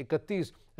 31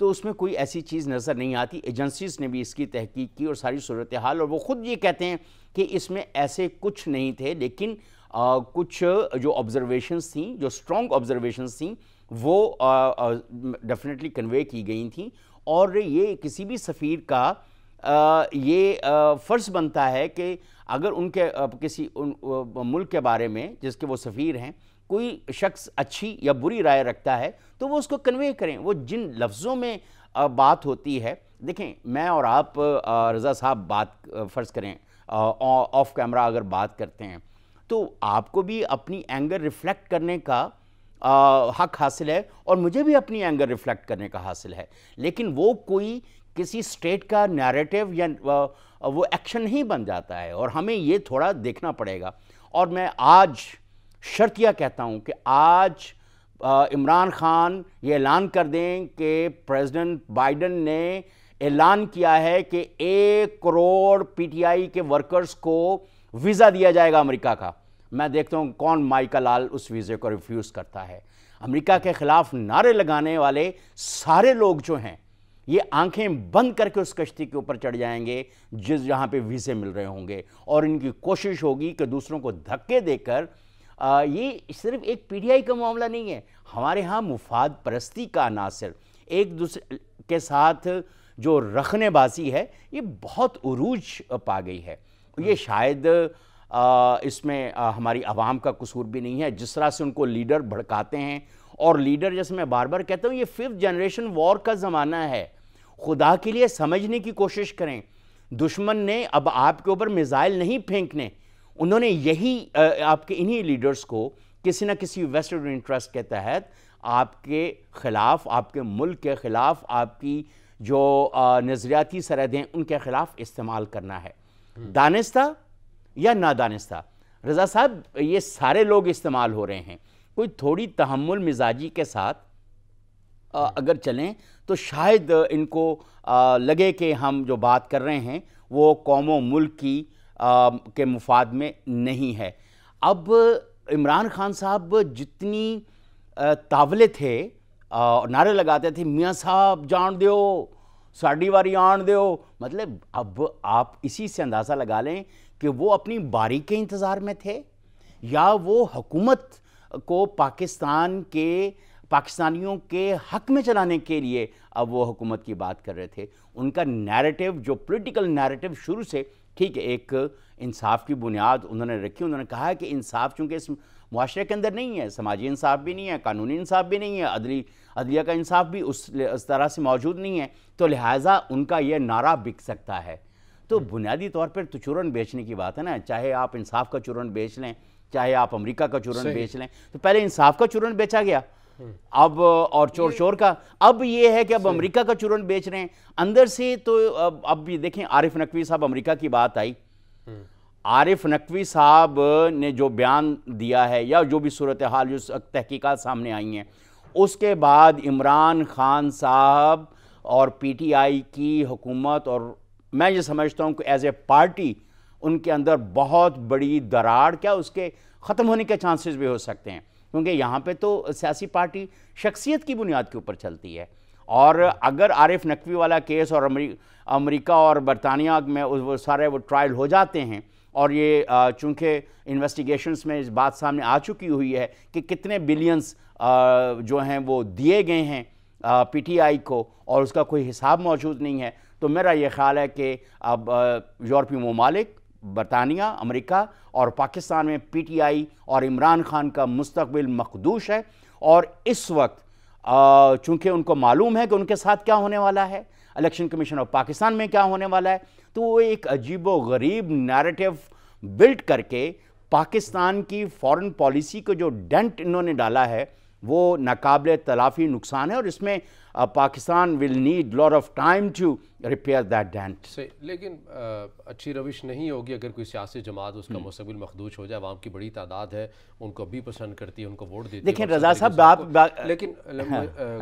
تو اس میں کوئی ایسی چیز نظر نہیں آتی. ایجنسیز نے بھی اس کی تحقیق کی اور ساری صورتحال، اور وہ خود یہ کہتے ہیں کہ اس میں ایسے کچھ نہیں تھے، لیکن کچھ جو آبزرویشنز تھیں، جو اسٹرانگ آبزرویشنز تھیں، وہ ڈیفینیٹلی کنوے کی گئی تھیں. اور یہ کسی بھی سفیر کا یہ فرض بنتا ہے کہ اگر ان کے کسی ملک کے بارے میں جس کے وہ سفیر ہیں کوئی شخص اچھی یا بری رائے رکھتا ہے تو وہ اس کو کنوے کریں. وہ جن لفظوں میں بات ہوتی ہے، دیکھیں میں اور آپ رضا صاحب بات فرض کریں آف کیمرہ اگر بات کرتے ہیں تو آپ کو بھی اپنی اینگر ریفلیکٹ کرنے کا حق حاصل ہے اور مجھے بھی اپنی اینگر ریفلیکٹ کرنے کا حاصل ہے، لیکن وہ کوئی کسی سٹیٹ کا نیریٹو یا وہ ایکشن نہیں بن جاتا ہے، اور ہمیں یہ تھوڑا دیکھنا پڑے گا. اور میں آج شرطیہ کہتا ہوں کہ آج عمران خان یہ اعلان کر دیں کہ پریزیڈنٹ بائیڈن نے اعلان کیا ہے کہ 1 کروڑ پی ٹی آئی کے ورکرز کو ویزا دیا جائے گا امریکہ کا. میں دیکھتا ہوں کون مائی کا لال اس ویزے کو ریفیوز کرتا ہے. امریکہ کے خلاف نعرے لگانے والے سارے لوگ جو ہیں یہ آنکھیں بند کر کے اس کشتی کے اوپر چڑھ جائیں گے جہاں پہ ویزے مل رہے ہوں گے، اور ان کی کوشش ہوگی کہ دوسروں کو دھکے دے کر یہ صرف ایک پی ٹی آئی کا معاملہ نہیں ہے، ہمارے ہاں مفاد پرستی کا عناصر ایک دوسرے کے ساتھ جو رخنے بازی ہے یہ بہت عروج پا گئی ہے. یہ شاید اس میں ہماری عوام کا قصور بھی نہیں ہے، جس طرح سے ان کو لیڈر بھڑکاتے ہیں. اور لیڈر جیسے میں بار بار کہتا ہوں یہ 5th جنریشن وار کا زمانہ ہے. خدا کے لیے سمجھنے کی کوشش کریں. دشمن نے اب آپ کے اوپر میزائل نہیں پھینکنے، انہوں نے یہی آپ کے انہی لیڈرز کو کسی نہ کسی ویسٹرن انٹرسٹ کے تحت آپ کے خلاف، آپ کے ملک کے خلاف، آپ کی جو نظریاتی سرحدیں ان کے خلاف استعمال کرنا ہے، دانستہ یا نادانستہ. رضا صاحب یہ سارے لوگ استعمال ہو رہے ہیں. کوئی تھوڑی تحمل مزاجی کے ساتھ اگر چلیں تو شاید ان کو لگے کہ ہم جو بات کر رہے ہیں وہ قوم و ملک کی کے مفاد میں نہیں ہے. اب عمران خان صاحب جتنی تاولے تھے، نعرے لگاتے تھے میاں صاحب جان دیو، ساڑی واری آن دیو، مطلب اب آپ اسی سے اندازہ لگا لیں کہ وہ اپنی باری کے انتظار میں تھے یا وہ حکومت کو پاکستانیوں کے حق میں چلانے کے لیے اب وہ حکومت کی بات کر رہے تھے. ان کا نیریٹو جو پولیٹیکل نیریٹو شروع سے ٹھیک ہے، ایک انصاف کی بنیاد انہوں نے رکھی. انہوں نے کہا کہ انصاف چونکہ اس معاشرے کے اندر نہیں ہے، سماجی انصاف بھی نہیں ہے، قانونی انصاف بھی نہیں ہے، عدلیہ کا انصاف بھی اس طرح سے موجود نہیں ہے، تو لہٰذا ان کا یہ نعرہ بک سکتا ہے. تو بنیادی طور پر تو چورن بیچنے کی بات ہے نا، چاہے آپ انصاف کا چورن بیچ لیں، چاہے آپ امریکہ کا چورن بیچ لیں. تو پہلے انصاف کا چورن بیچا گیا، اب اور چور کا اب یہ ہے کہ اب امریکہ کا چورن بیچ رہے ہیں اندر سے. تو اب یہ دیکھیں عارف نقوی صاحب امریکہ کی بات آئی، عارف نقوی صاحب نے جو بیان دیا ہے یا جو بھی صورتحال جو تحقیقات سامنے آئی ہیں، اس کے بعد عمران خان صاحب اور پی ٹی آئی کی حکومت، اور میں یہ سمجھتا ہوں کہ ایز اے پارٹی ان کے اندر بہت بڑی دراڑ، کیا اس کے ختم ہونے کے چانسز بھی ہو سکتے ہیں، کیونکہ یہاں پہ تو سیاسی پارٹی شخصیت کی بنیاد کے اوپر چلتی ہے. اور اگر عارف نقوی والا کیس اور امریکہ اور برطانیہ میں وہ سارے وہ ٹرائل ہو جاتے ہیں، اور یہ چونکہ انویسٹیگیشنز میں اس بات سامنے آ چکی ہوئی ہے کہ کتنے بلینز جو ہیں وہ دیے گئے ہیں پی ٹی آئی کو اور اس کا کوئی حساب موجود نہیں ہے، تو میرا یہ خیال ہے کہ اب یورپی ممالک، برطانیہ، امریکہ اور پاکستان میں پی ٹی آئی اور عمران خان کا مستقبل مخدوش ہے. اور اس وقت چونکہ ان کو معلوم ہے کہ ان کے ساتھ کیا ہونے والا ہے، الیکشن کمیشن آف پاکستان میں کیا ہونے والا ہے، تو وہ ایک عجیب و غریب نیریٹو بلڈ کر کے پاکستان کی فارن پالیسی کو جو ڈنٹ انہوں نے ڈالا ہے وہ ناقابل تلافی نقصان ہے، اور اس میں Pakistan will need lot of time to repair that dent. لیکن اچھی روش نہیں ہوگی اگر کوئی سیاسی جماعت اس کا مستقبل مخدوش ہو جائے. عوام کی بڑی تعداد ہے، ان کو بھی پسند کرتی ہے، ان کو ووٹ دیتی ہے. دیکھیں رضا صاحب لیکن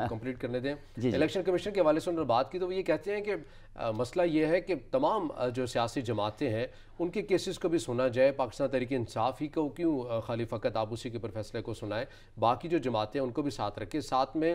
کمپلیٹ کرنے دیں. الیکشن کمیشن کے حوالے سے انہوں نے بات کی تو وہ یہ کہتے ہیں کہ مسئلہ یہ ہے کہ تمام جو سیاسی جماعتیں ہیں ان کے کیسز کو بھی سنا جائے. پاکستان تحریک انصاف ہی کو کیوں خالی فقط آپ اسی کے پر فیصلے کو سنائیں، باقی جو جماعتیں ان کو بھی ساتھ رکھیں. ساتھ میں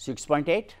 6.8।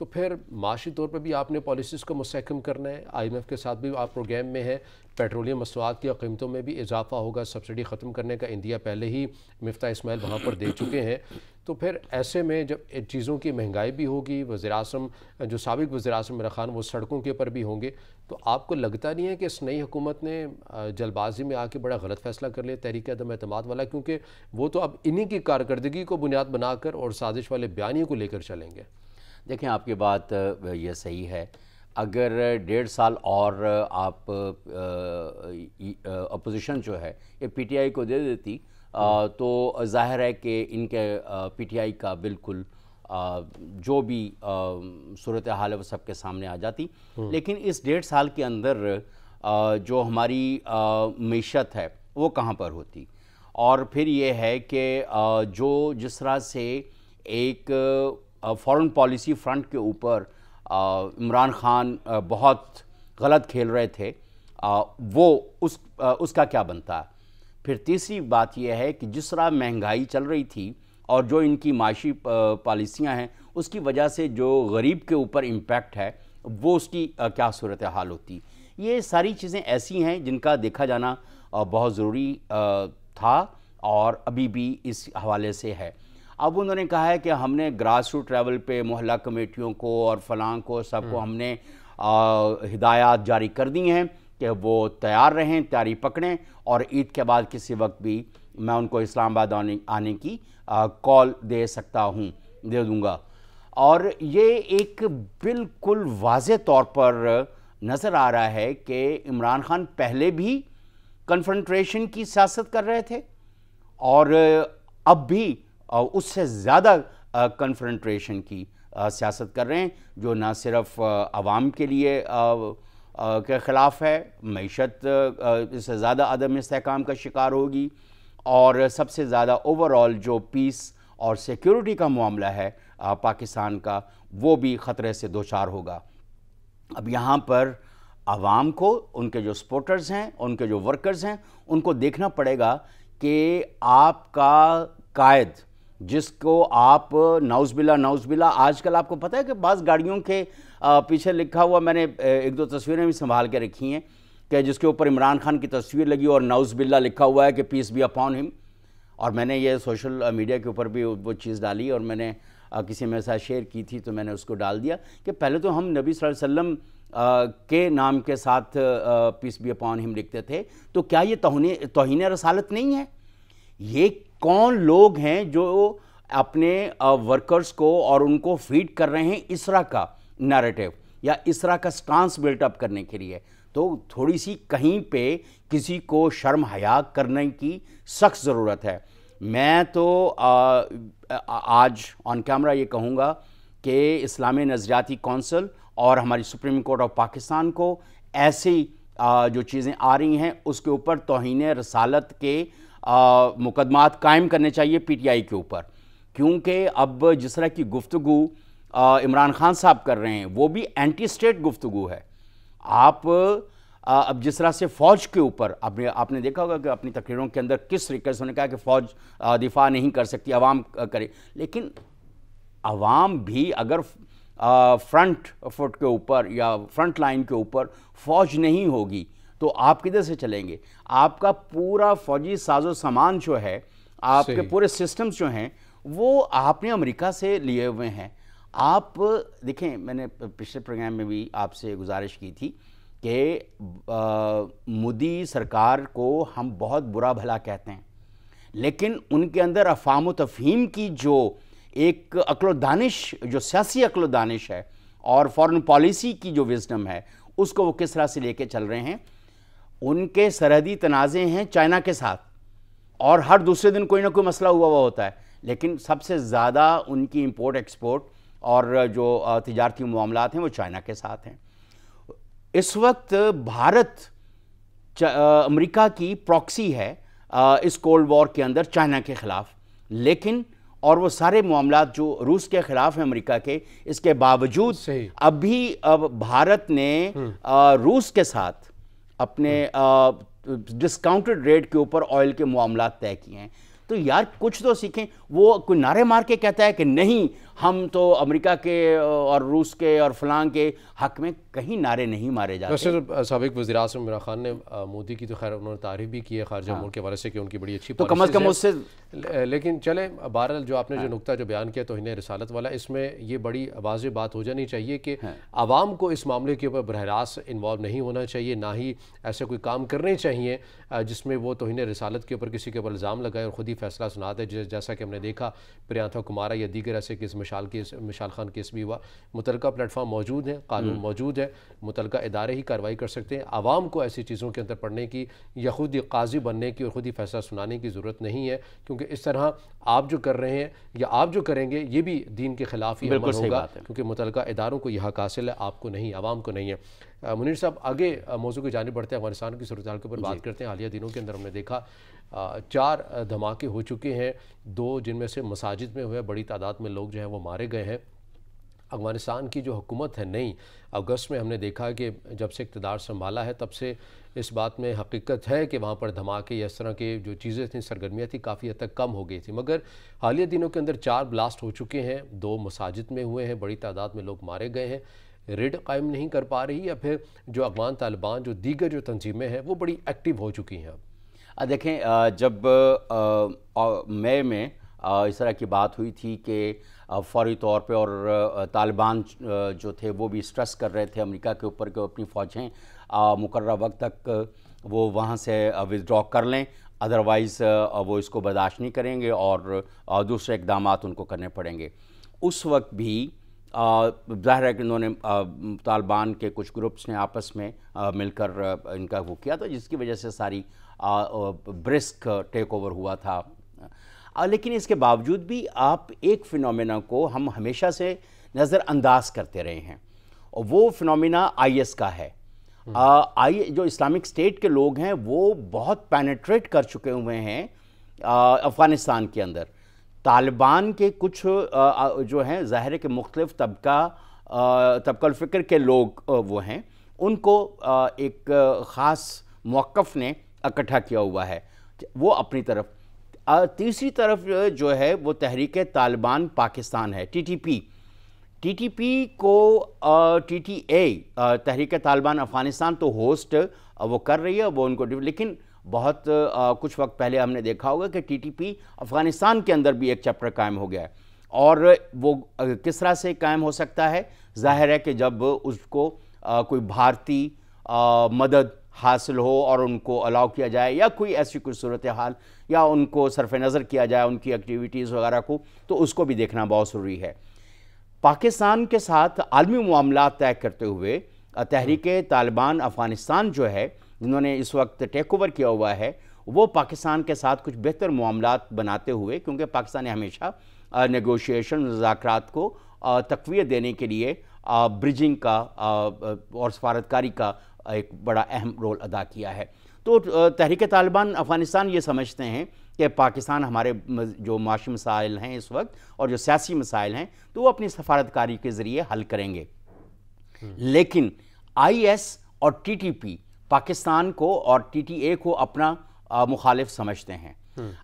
تو پھر معاشی طور پر بھی آپ نے پالیسیز کو مستحکم کرنا ہے. IMF کے ساتھ بھی آپ پروگرام میں ہیں, پیٹرولیم مصنوعات کی قیمتوں میں بھی اضافہ ہوگا, سبسڈی ختم کرنے کا اندیا پہلے ہی مفتاح اسماعیل وہاں پر دے چکے ہیں. تو پھر ایسے میں جب چیزوں کی مہنگائی بھی ہوگی, وزیراعظم جو سابق وزیراعظم عمران خان وہ سڑکوں کے اوپر بھی ہوں گے, تو آپ کو لگتا نہیں ہے کہ اس نئی حکومت نے جلد بازی میں آ کے بڑا غلط فیصلہ کر لیا تحریک عدم اعتماد والا, کیونکہ وہ تو اب انہی کی کارکردگی کو بنیاد بنا کر اور سازش والے بیانیوں کو لے کر چلیں گے؟ دیکھیں آپ کی بات یہ صحیح ہے. اگر 1.5 سال اور آپ اپوزیشن جو ہے یہ پی ٹی آئی کو دے دیتی تو ظاہر ہے کہ ان کے پی ٹی آئی کا بالکل جو بھی صورتحال ہے وہ سب کے سامنے آ جاتی. لیکن اس 1.5 سال کے اندر جو ہماری معیشت ہے وہ کہاں پر ہوتی, اور پھر یہ ہے کہ جو جس طرح سے ایک فارن پالیسی فرنٹ کے اوپر عمران خان بہت غلط کھیل رہے تھے, وہ اس کا کیا بنتا ہے. پھر تیسری بات یہ ہے کہ جس طرح مہنگائی چل رہی تھی اور جو ان کی معاشی پالیسیاں ہیں اس کی وجہ سے جو غریب کے اوپر امپیکٹ ہے وہ اس کی کیا صورتحال ہوتی. یہ ساری چیزیں ایسی ہیں جن کا دیکھا جانا بہت ضروری تھا اور ابھی بھی اس حوالے سے ہے. اب انہوں نے کہا ہے کہ ہم نے گراس روٹ لیول پہ محلہ کمیٹیوں کو اور فلاں کو سب کو ہم نے ہدایات جاری کر دی ہیں کہ وہ تیار رہیں, تیاری پکڑیں, اور عید کے بعد کسی وقت بھی میں ان کو اسلام آباد آنے کی کال دے دوں گا. اور یہ ایک بالکل واضح طور پر نظر آ رہا ہے کہ عمران خان پہلے بھی کنفرنٹریشن کی سیاست کر رہے تھے اور اب بھی اس سے زیادہ کنفرنٹریشن کی سیاست کر رہے ہیں, جو نہ صرف عوام کے لیے کے خلاف ہے, معیشت اس سے زیادہ عدم استحکام کا شکار ہوگی, اور سب سے زیادہ اوورآل جو پیس اور سیکیورٹی کا معاملہ ہے پاکستان کا وہ بھی خطرے سے دوچار ہوگا. اب یہاں پر عوام کو, ان کے جو سپورٹرز ہیں, ان کے جو ورکرز ہیں, ان کو دیکھنا پڑے گا کہ آپ کا قائد جس کو آپ نعوذ باللہ آج کل آپ کو پتہ ہے کہ بعض گاڑیوں کے پیچھے لکھا ہوا, میں نے 1-2 تصویریں بھی سنبھال کے رکھی ہیں کہ جس کے اوپر عمران خان کی تصویر لگی اور نعوذ باللہ لکھا ہوا ہے کہ پیس بی اپون ہم. اور میں نے یہ سوشل میڈیا کے اوپر بھی وہ چیز ڈالی اور میں نے کسی میرے ساتھ شیئر کی تھی تو میں نے اس کو ڈال دیا کہ پہلے تو ہم نبی صلی اللہ علیہ وسلم کے نام کے ساتھ پیس بی اپون ہم لکھتے تھے, تو کیا یہ توہین رسالت نہیں ہے؟ یہ کون لوگ ہیں جو اپنے ورکرز کو اور ان کو فیڈ کر رہے ہیں اس طرح کا نیریٹو یا اس طرح کا سٹانس بلٹ اپ کرنے کے لیے؟ تو تھوڑی سی کہیں پہ کسی کو شرم حیا کرنے کی سخت ضرورت ہے. میں تو آج آن کیمرہ یہ کہوں گا کہ اسلامی نظریاتی کونسل اور ہماری سپریم کورٹ آف پاکستان کو ایسی جو چیزیں آ رہی ہیں اس کے اوپر توہین رسالت کے مقدمات قائم کرنے چاہیے پی ٹی آئی کے اوپر, کیونکہ اب جس طرح کی گفتگو عمران خان صاحب کر رہے ہیں وہ بھی اینٹی اسٹیٹ گفتگو ہے. آپ اب جس طرح سے فوج کے اوپر آپ نے دیکھا ہوگا کہ اپنی تقریروں کے اندر کس طریقے سے انہوں نے کہا کہ فوج دفاع نہیں کر سکتی, عوام کرے, لیکن عوام بھی اگر فرنٹ فٹ کے اوپر یا فرنٹ لائن کے اوپر فوج نہیں ہوگی تو آپ کدھر سے چلیں گے؟ آپ کا پورا فوجی ساز و سامان جو ہے, آپ کے پورے سسٹمز جو ہیں وہ آپ نے امریکہ سے لیے ہوئے ہیں. آپ دیکھیں, میں نے پچھلے پروگرام میں بھی آپ سے گزارش کی تھی کہ مودی سرکار کو ہم بہت برا بھلا کہتے ہیں, لیکن ان کے اندر افہام و تفہیم کی جو ایک عقل و دانش, جو سیاسی عقل و دانش ہے اور فارن پالیسی کی جو وزڈم ہے, اس کو وہ کس طرح سے لے کے چل رہے ہیں. ان کے سرحدی تنازع ہیں چائنا کے ساتھ اور ہر دوسرے دن کوئی نہ کوئی مسئلہ ہوا ہوتا ہے, لیکن سب سے زیادہ ان کی امپورٹ ایکسپورٹ اور جو تجارتی معاملات ہیں وہ چائنا کے ساتھ ہیں. اس وقت بھارت امریکہ کی پراکسی ہے اس کولڈ وار کے اندر چائنا کے خلاف, لیکن اور وہ سارے معاملات جو روس کے خلاف ہیں امریکہ کے, اس کے باوجود اب بھی بھارت نے روس کے ساتھ اپنے ڈسکاؤنٹڈ ریٹ کے اوپر آئل کے معاملات طے کیے ہیں. تو یار کچھ تو سیکھیں. وہ کوئی نعرے مار کے کہتا ہے کہ نہیں ہم تو امریکہ کے اور روس کے اور فلاں کے حق میں کہیں نعرے نہیں مارے جاتے. ویسے سابق وزیر اعظم عمران خان نے مودی کی تو خیر انہوں نے تعریف بھی کی ہے خارجہ ملک کے حوالے سے کہ ان کی بڑی اچھی تو کم از کم اس سے لیکن چلیں بہرحال جو آپ نے جو نقطہ جو بیان کیا توہین رسالت والا، اس میں یہ بڑی واضح بات ہو جانی چاہیے کہ عوام کو اس معاملے کے اوپر براہ راست انوالو نہیں ہونا چاہیے، نہ ہی ایسے کوئی کام کرنے چاہیے جس میں وہ توہین رسالت کے اوپر کسی کے اوپر الزام لگائے اور خود ہی فیصلہ سنا دے، جیسا کہ ہم نے دیکھا پریانتھا کمارا یا دیگر ایسے کیس مشال خان کیس بھی ہوا. متعلقہ پلیٹ فارم موجود ہیں، قانون موجود ہے، متعلقہ ادارے ہی کارروائی کر سکتے ہیں. عوام کو ایسی چیزوں کے اندر پڑھنے کی یا خود ہی قاضی بننے کی اور خود ہی فیصلہ سنانے کی ضرورت نہیں ہے، کیونکہ اس طرح آپ جو کر رہے ہیں یا آپ جو کریں گے یہ بھی دین کے خلاف ہی عمل ہوگا، کیونکہ متعلقہ اداروں کو یہ حق حاصل ہے، آپ کو نہیں، عوام کو نہیں ہے. منیر صاحب آگے موضوع کی جانب بڑھتے ہیں، افغانستان کی صورتحال کے اوپر بات کرتے ہیں. حالیہ دنوں کے اندر ہم نے دیکھا 4 دھماکے ہو چکے ہیں، 2 جن میں سے مساجد میں ہوئے، بڑی تعداد میں لوگ جو ہیں وہ مارے گئے ہیں. افغانستان کی جو حکومت ہے نئی، اگست میں ہم نے دیکھا کہ جب سے اقتدار سنبھالا ہے تب سے اس بات میں حقیقت ہے کہ وہاں پر دھماکے یا اس طرح کے جو چیزیں تھیں، سرگرمیاں تھیں، کافی حد تک کم ہو گئی تھی. مگر حالیہ دنوں کے اندر 4 بلاسٹ ہو چکے ہیں، 2 مساجد میں ہوئے ہیں، بڑی تعداد میں لوگ مارے گئے ہیں. ریڈ قائم نہیں کر پا رہی یا پھر جو افغان طالبان جو دیگر جو تنظیمیں ہیں وہ بڑی ایکٹیو ہو چکی ہیں اب؟ دیکھیں جب مئی میں اس طرح کی بات ہوئی تھی کہ فوری طور پہ اور طالبان جو تھے وہ بھی سٹریس کر رہے تھے امریکہ کے اوپر کہ اپنی فوجیں مقررہ وقت تک وہ وہاں سے ودرا کر لیں، ادروائز وہ اس کو برداشت نہیں کریں گے اور دوسرے اقدامات ان کو کرنے پڑیں گے. اس وقت بھی ظاہر ہے کہ انہوں نے طالبان کے کچھ گروپس نے آپس میں مل کر ان کا وہ کیا تھا، جس کی وجہ سے ساری برسک ٹیک اوور ہوا تھا. لیکن اس کے باوجود بھی آپ ایک فنومینا کو ہم ہمیشہ سے نظر انداز کرتے رہے ہیں، اور وہ فنومینا آئی ایس کا ہے. جو اسلامک اسٹیٹ کے لوگ ہیں وہ بہت پینیٹریٹ کر چکے ہوئے ہیں افغانستان کے اندر. طالبان کے کچھ جو ہیں ظاہر ہے کہ مختلف طبقہ الفکر کے لوگ وہ ہیں، ان کو ایک خاص موقف نے اکٹھا کیا ہوا ہے وہ اپنی طرف. تیسری طرف جو ہے وہ تحریک طالبان پاکستان ہے، ٹی ٹی پی کو ٹی ٹی اے تحریک طالبان افغانستان تو ہوسٹ وہ کر رہی ہے، وہ ان کو، لیکن بہت کچھ وقت پہلے ہم نے دیکھا ہوگا کہ ٹی ٹی پی افغانستان کے اندر بھی ایک چیپٹر قائم ہو گیا ہے. اور وہ کس طرح سے قائم ہو سکتا ہے؟ ظاہر ہے کہ جب اس کو کوئی بھارتی مدد حاصل ہو اور ان کو الاؤ کیا جائے یا کوئی ایسی کوئی صورتحال یا ان کو صرف نظر کیا جائے ان کی ایکٹیویٹیز وغیرہ کو، تو اس کو بھی دیکھنا بہت ضروری ہے. پاکستان کے ساتھ عالمی معاملات طے کرتے ہوئے تحریک طالبان افغانستان جو ہے، جنہوں نے اس وقت ٹیک اوور کیا ہوا ہے، وہ پاکستان کے ساتھ کچھ بہتر معاملات بناتے ہوئے، کیونکہ پاکستان نے ہمیشہ نیگوشیشن مذاکرات کو تقویت دینے کے لیے برجنگ کا اور سفارتکاری کا ایک بڑا اہم رول ادا کیا ہے. تو تحریک طالبان افغانستان یہ سمجھتے ہیں کہ پاکستان ہمارے جو معاشی مسائل ہیں اس وقت اور جو سیاسی مسائل ہیں تو وہ اپنی سفارتکاری کے ذریعے حل کریں گے. لیکن آئی ایس اور ٹی ٹی پی پاکستان کو اور ٹی ٹی اے کو اپنا مخالف سمجھتے ہیں.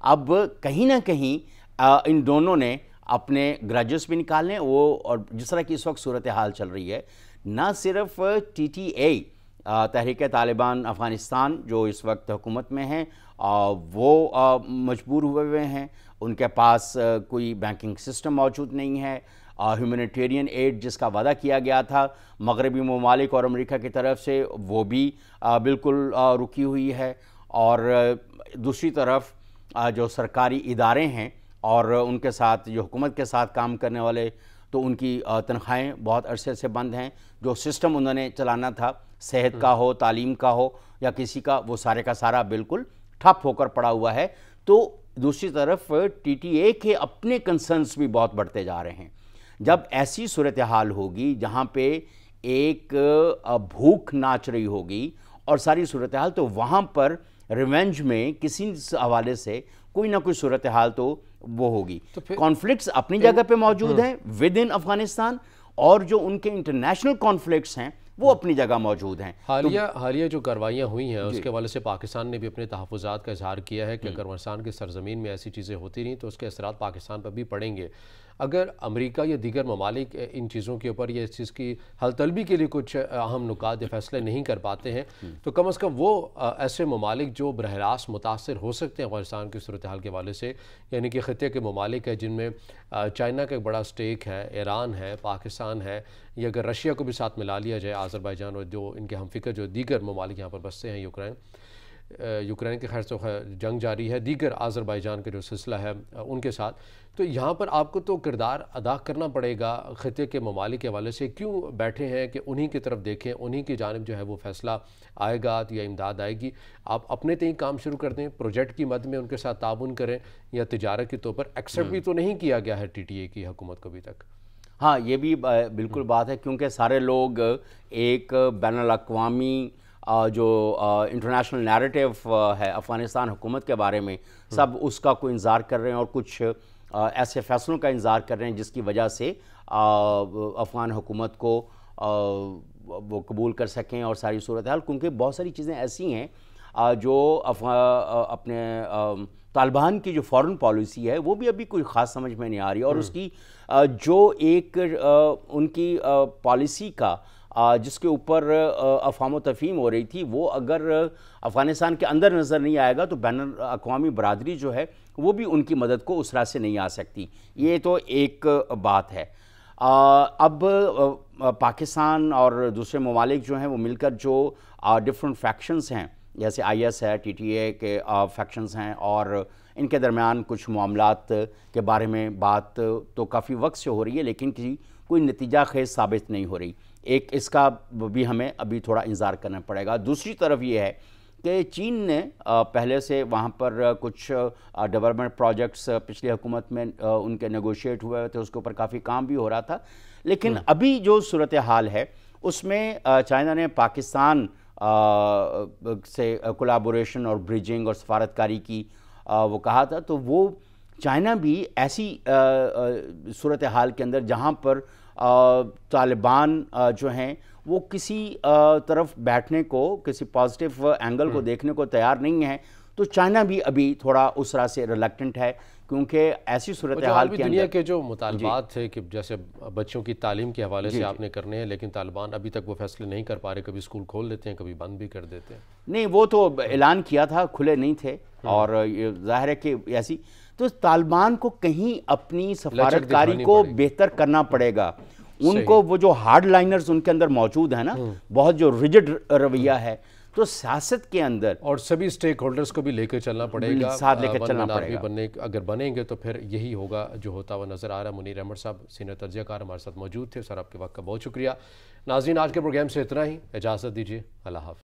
اب کہیں نہ کہیں ان دونوں نے اپنے گرجز بھی نکالنے، وہ اور جس طرح کی اس وقت صورتحال چل رہی ہے، نہ صرف ٹی ٹی اے تحریک طالبان افغانستان جو اس وقت حکومت میں ہیں وہ مجبور ہوئے ہیں، ان کے پاس کوئی بینکنگ سسٹم موجود نہیں ہے. ہیومینیٹیرین ایڈ جس کا وعدہ کیا گیا تھا مغربی ممالک اور امریکہ کی طرف سے، وہ بھی بالکل رکی ہوئی ہے. اور دوسری طرف جو سرکاری ادارے ہیں اور ان کے ساتھ جو حکومت کے ساتھ کام کرنے والے، تو ان کی تنخواہیں بہت عرصے سے بند ہیں. جو سسٹم انہوں نے چلانا تھا، صحت کا ہو، تعلیم کا ہو یا کسی کا، وہ سارے کا سارا بالکل ٹھپ ہو کر پڑا ہوا ہے. تو دوسری طرف ٹی ٹی اے کے اپنے کنسرنز بھی بہت بڑھتے جا رہے ہیں. جب ایسی صورتحال ہوگی جہاں پہ ایک بھوک ناچ رہی ہوگی اور ساری صورتحال، تو وہاں پر ریونج میں کسی حوالے سے کوئی نہ کوئی صورتحال تو وہ ہوگی. کانفلکٹس اپنی جگہ پہ موجود ہیں ود ان افغانستان، اور جو ان کے انٹرنیشنل کانفلکٹس ہیں وہ اپنی جگہ موجود ہیں. حالیہ جو کاروائیاں ہوئی ہیں اس کے حوالے سے پاکستان نے بھی اپنے تحفظات کا اظہار کیا ہے کہ اگر افغانستان کی سرزمین میں ایسی چیزیں ہوتی رہیں تو اس کے اثرات پاکستان پر بھی پڑیں گے. اگر امریکہ یا دیگر ممالک ان چیزوں کے اوپر یا اس چیز کی حل طلبی کے لیے کچھ اہم نکات یا فیصلے نہیں کر پاتے ہیں تو کم از کم وہ ایسے ممالک جو براہ راست متاثر ہو سکتے ہیں افغانستان کی صورتحال کے حوالے سے، یعنی کہ خطے کے ممالک ہیں جن میں چائنا کا ایک بڑا سٹیک ہے، ایران ہے، پاکستان ہے، یا اگر رشیا کو بھی ساتھ ملا لیا جائے، آذربائیجان اور جو ان کے ہم فکر جو دیگر ممالک یہاں پر بستے ہیں، یوکرین کے خیر تو جنگ جاری ہے، دیگر آذربائیجان کا جو سلسلہ ہے ان کے ساتھ، تو یہاں پر آپ کو تو کردار ادا کرنا پڑے گا خطے کے ممالک کے حوالے سے۔ کیوں بیٹھے ہیں کہ انہی کی طرف دیکھیں، انہی کی جانب جو ہے وہ فیصلہ آئے گا یا امداد آئے گی؟ آپ اپنے تئیں کام شروع کر دیں، پروجیکٹ کی مد میں ان کے ساتھ تعاون کریں، یا تجارت کے طور پر ایکسیپٹ بھی تو نہیں کیا گیا ہے TTA کی حکومت کو ابھی تک؟ ہاں، یہ بھی بالکل بات ہے، کیونکہ سارے لوگ ایک بین الاقوامی جو انٹرنیشنل نیریٹو ہے افغانستان حکومت کے بارے میں، سب اس کا کوئی انتظار کر رہے ہیں اور کچھ ایسے فیصلوں کا انتظار کر رہے ہیں جس کی وجہ سے افغان حکومت کو وہ قبول کر سکیں اور ساری صورتحال، کیونکہ بہت ساری چیزیں ایسی ہیں جو اپنے طالبان کی جو فارن پالیسی ہے وہ بھی ابھی کوئی خاص سمجھ میں نہیں آ رہی، اور اس کی جو ایک ان کی پالیسی کا جس کے اوپر افہام و تفہیم ہو رہی تھی، وہ اگر افغانستان کے اندر نظر نہیں آئے گا تو بین الاقوامی برادری جو ہے وہ بھی ان کی مدد کو اس راہ سے نہیں آ سکتی۔ یہ تو ایک بات ہے۔ اب پاکستان اور دوسرے ممالک جو ہیں وہ مل کر جو ڈفرنٹ فیکشنز ہیں، جیسے IS ہے، TTA کے فیکشنز ہیں، اور ان کے درمیان کچھ معاملات کے بارے میں بات تو کافی وقت سے ہو رہی ہے، لیکن کوئی نتیجہ خیز ثابت نہیں ہو رہی۔ ایک اس کا بھی ہمیں ابھی تھوڑا انتظار کرنا پڑے گا۔ دوسری طرف یہ ہے کہ چین نے پہلے سے وہاں پر کچھ ڈیولپمنٹ پروجیکٹس پچھلی حکومت میں ان کے نیگوشیٹ ہوئے تھے، اس کے اوپر کافی کام بھی ہو رہا تھا، لیکن ابھی جو صورتحال ہے اس میں چائنا نے پاکستان سے کولیبوریشن اور بریجنگ اور سفارتکاری کی وہ کہا تھا، تو وہ چائنا بھی ایسی صورتحال کے اندر جہاں پر طالبان جو ہیں وہ کسی طرف بیٹھنے کو، کسی پازیٹیو اینگل کو دیکھنے کو تیار نہیں ہے، تو چائنا بھی ابھی تھوڑا اس راہ سے ریلیکٹنٹ ہے، کیونکہ ایسی صورتحال کے دنیا کے جو مطالبات تھے کہ جیسے بچوں کی تعلیم کے حوالے سے آپ نے کرنے ہیں، لیکن طالبان ابھی تک وہ فیصلے نہیں کر پا رہے، کبھی اسکول کھول دیتے ہیں، کبھی بند بھی کر دیتے ہیں۔ نہیں، وہ تو اعلان کیا تھا، کھلے نہیں تھے، اور ظاہر ہے کہ ایسی تو طالبان کو کہیں اپنی سفارتکاری کو بہتر کرنا پڑے گا۔ ان کو وہ جو ہارڈ لائنرز ان کے اندر موجود ہیں نا، بہت جو ریجڈ رویہ ہے، تو سیاست کے اندر اور سبھی سٹیک ہولڈرز کو بھی لے کر چلنا پڑے گا، ساتھ لے کر چلنا پڑے گا۔ اگر بنیں گے تو پھر یہی ہوگا جو ہوتا ہوا نظر آ رہا ہے۔ منیر احمد صاحب سینئر تجزیہ کار ہمارے ساتھ موجود تھے۔ سر، آپ کے وقت کا بہت شکریہ۔ ناظرین، آج کے پروگرام سے اتنا ہی، اجازت دیجیے، اللہ حافظ۔